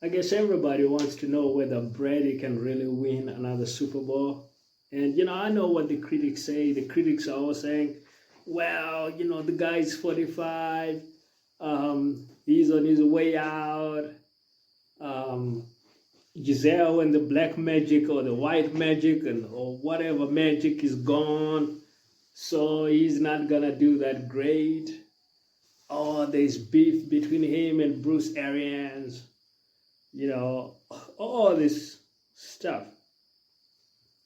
I guess everybody wants to know whether Brady can really win another Super Bowl. And, I know what the critics say. The critics are all saying, well, the guy's 45, he's on his way out. Um, Giselle and the black magic or the white magic or whatever magic is gone. So he's not going to do that great. Oh, there's beef between him and Bruce Arians, all this stuff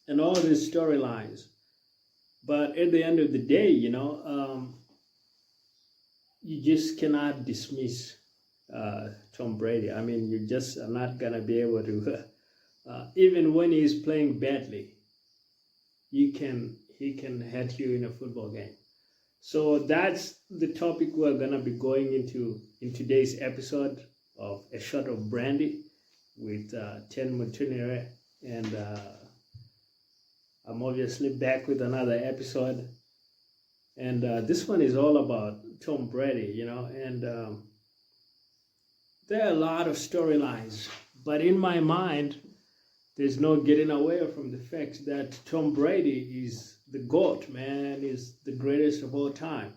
and all these storylines. But at the end of the day, you just cannot dismiss Tom Brady. I mean, you just are not going to be able to, even when he's playing badly, he can hurt you in a football game. So that's the topic we're going to be going into in today's episode of A Shot of Brandy with Ten Mutunere. And I'm obviously back with another episode. And this one is all about Tom Brady, and there are a lot of storylines. But in my mind, there's no getting away from the fact that Tom Brady is the GOAT, man, is the greatest of all time.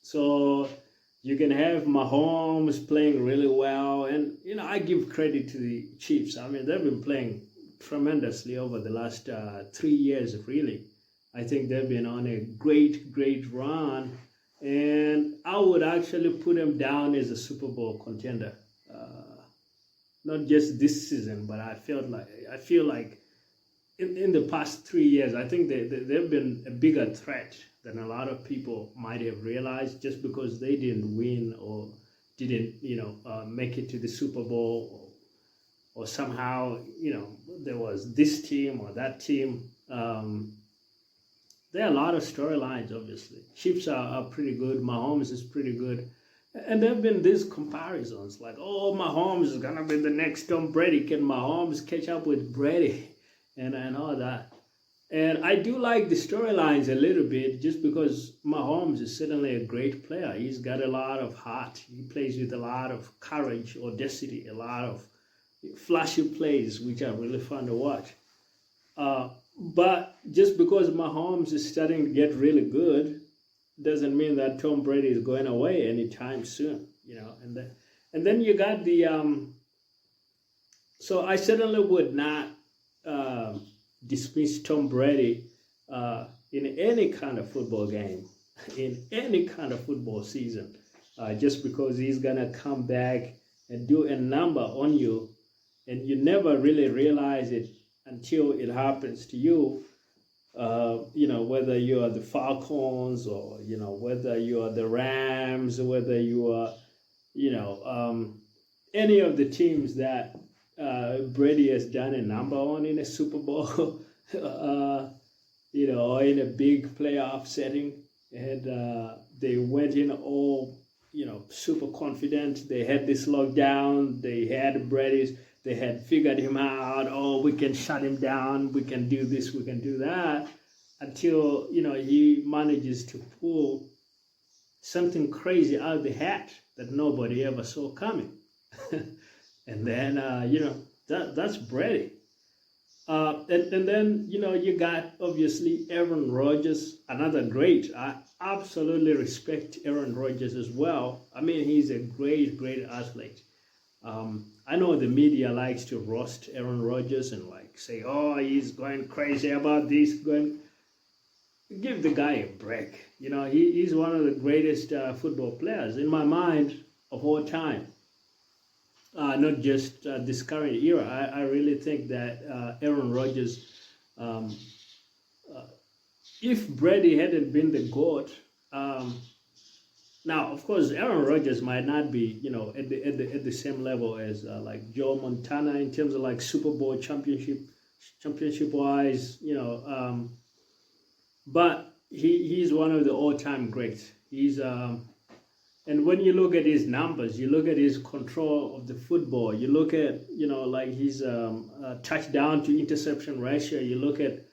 So you can have Mahomes playing really well. And, I give credit to the Chiefs. I mean, they've been playing tremendously over the last 3 years, really. I think they've been on a great, great run. And I would actually put them down as a Super Bowl contender. Not just this season, but I feel like in the past 3 years, I think they've been a bigger threat than a lot of people might have realized, just because they didn't win or didn't, make it to the Super Bowl, or somehow, there was this team or that team. There are a lot of storylines, obviously. Chiefs are pretty good. Mahomes is pretty good. And there have been these comparisons like, oh, Mahomes is going to be the next Tom Brady. Can Mahomes catch up with Brady? And all that. And I do like the storylines a little bit, just because Mahomes is certainly a great player. He's got a lot of heart. He plays with a lot of courage, audacity, a lot of flashy plays, which are really fun to watch. But just because Mahomes is starting to get really good doesn't mean that Tom Brady is going away anytime soon, And then you got the so I certainly would not dismiss Tom Brady in any kind of football game, in any kind of football season, just because he's gonna come back and do a number on you, and you never really realize it until it happens to you. Whether you are the Falcons, or whether you are the Rams, whether you are any of the teams that Brady has done a number on in a Super Bowl, or in a big playoff setting, and they went in all super confident. They had this lockdown. They had Brady's. They had figured him out. Oh, we can shut him down. We can do this. We can do that. Until, he manages to pull something crazy out of the hat that nobody ever saw coming. And then, that's Brady. And then, you got, obviously, Aaron Rodgers, another great. I absolutely respect Aaron Rodgers as well. I mean, he's a great, great athlete. I know the media likes to roast Aaron Rodgers and say, oh, he's going crazy about this. Give the guy a break. He's one of the greatest football players in my mind of all time. Not just this current era. I really think that Aaron Rodgers, if Brady hadn't been the GOAT, now, of course, Aaron Rodgers might not be, at the same level as Joe Montana in terms of Super Bowl championship wise, but he's one of the all-time greats. He's and when you look at his numbers, you look at his control of the football, you look at his touchdown to interception ratio, you look at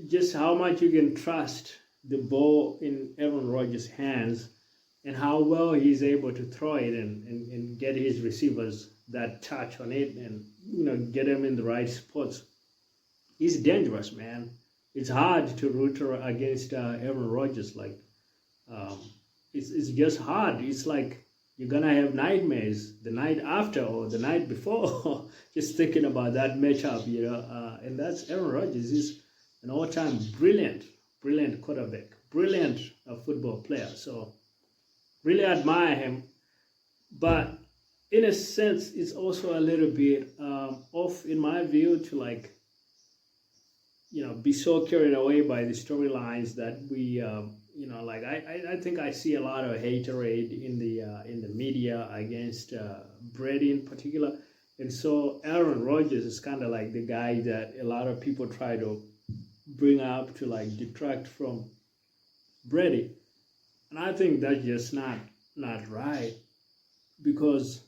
just how much you can trust the ball in Aaron Rodgers' hands and how well he's able to throw it and get his receivers that touch on it and get them in the right spots. He's dangerous, man. It's hard to root against Aaron Rodgers. Like, it's just hard. It's like you're gonna have nightmares the night after or the night before, just thinking about that matchup. And that's Aaron Rodgers. He's an all-time brilliant quarterback, brilliant football player. So really admire him, but in a sense, it's also a little bit off in my view to like, be so carried away by the storylines that we, like I think I see a lot of haterade in the media against Brady in particular, and so Aaron Rodgers is kind of like the guy that a lot of people try to bring up to like detract from Brady, and I think that's just not right, because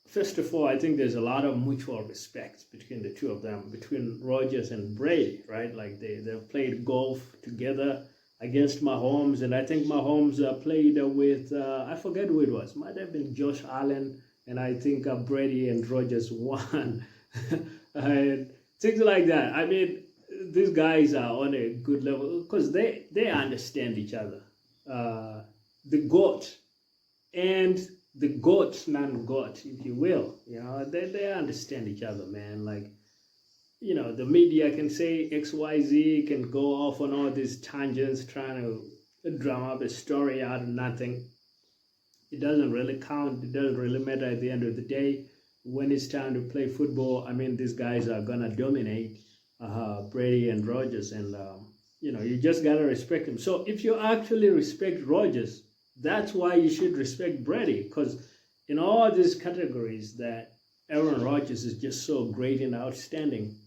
first of all, I think there's a lot of mutual respect between the two of them, between Rodgers and Brady, right? Like they've played golf together against Mahomes, and I think Mahomes played with, I forget who it was, might have been Josh Allen, and I think Brady and Rodgers won. And things like that. I mean, these guys are on a good level because they understand each other. The GOAT and the GOAT, non-GOAT, if you will, they understand each other, man. Like, the media can say XYZ, can go off on all these tangents, trying to drum up a story out of nothing. It doesn't really count. It doesn't really matter at the end of the day. When it's time to play football, I mean, these guys are gonna dominate Brady and Rodgers, and you just gotta respect them. So if you actually respect Rodgers, that's why you should respect Brady, because in all these categories that Aaron Rodgers is just so great and outstanding,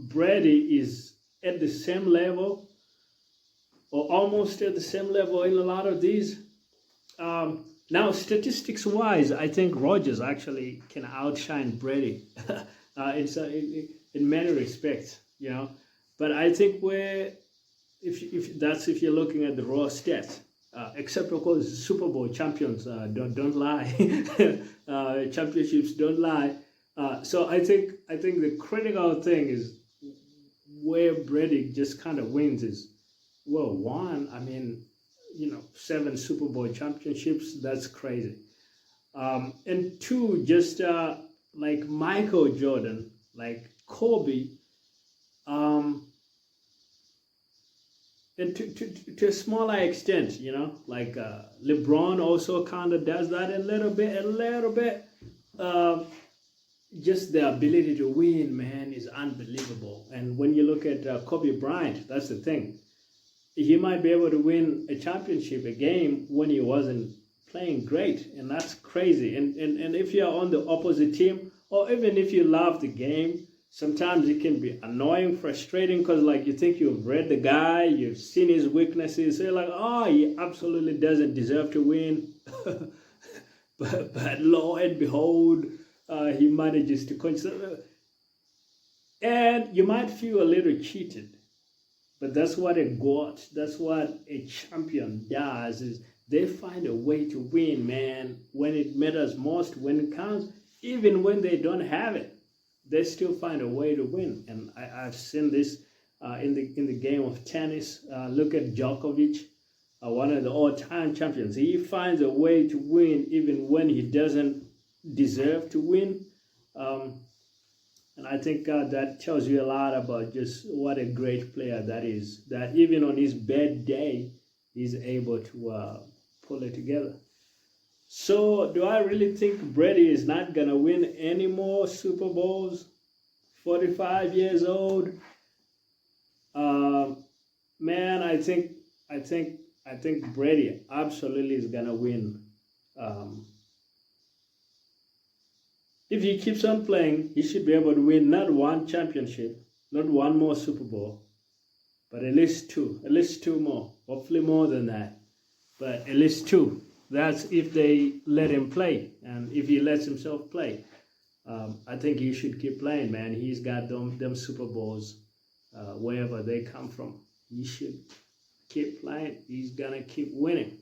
Brady is at the same level or almost at the same level in a lot of these. Now, statistics-wise, I think Rodgers actually can outshine Brady in many respects, But I think if you're looking at the raw stats, except of course Super Bowl champions don't lie, championships don't lie. So I think the critical thing is where Brady just kind of wins is, well, one, I mean, 7 Super Bowl championships, that's crazy. And two, just like Michael Jordan, like Kobe, and to a smaller extent, like LeBron also kind of does that a little bit. Just the ability to win, man, is unbelievable. And when you look at Kobe Bryant, that's the thing. He might be able to win a championship, a game, when he wasn't playing great, and that's crazy. And if you're on the opposite team, or even if you love the game, sometimes it can be annoying, frustrating, because like you think you've read the guy, you've seen his weaknesses, so you're like, oh, he absolutely doesn't deserve to win. but lo and behold, he manages to consider. And you might feel a little cheated, but that's what a GOAT, that's what a champion does, is they find a way to win, man, when it matters most, when it counts, even when they don't have it. They still find a way to win, and I've seen this in the game of tennis. Look at Djokovic, one of the all-time champions. He finds a way to win even when he doesn't deserve to win, and I think that tells you a lot about just what a great player that is. That even on his bad day, he's able to pull it together. So, do I really think Brady is not gonna win any more Super Bowls? 45 years old. Man, I think Brady absolutely is gonna win. If he keeps on playing, he should be able to win not one championship, not one more Super Bowl, but at least two more. Hopefully more than that, but at least two. That's if they let him play, and if he lets himself play. I think he should keep playing, man. He's got them Super Bowls wherever they come from. He should keep playing. He's gonna keep winning.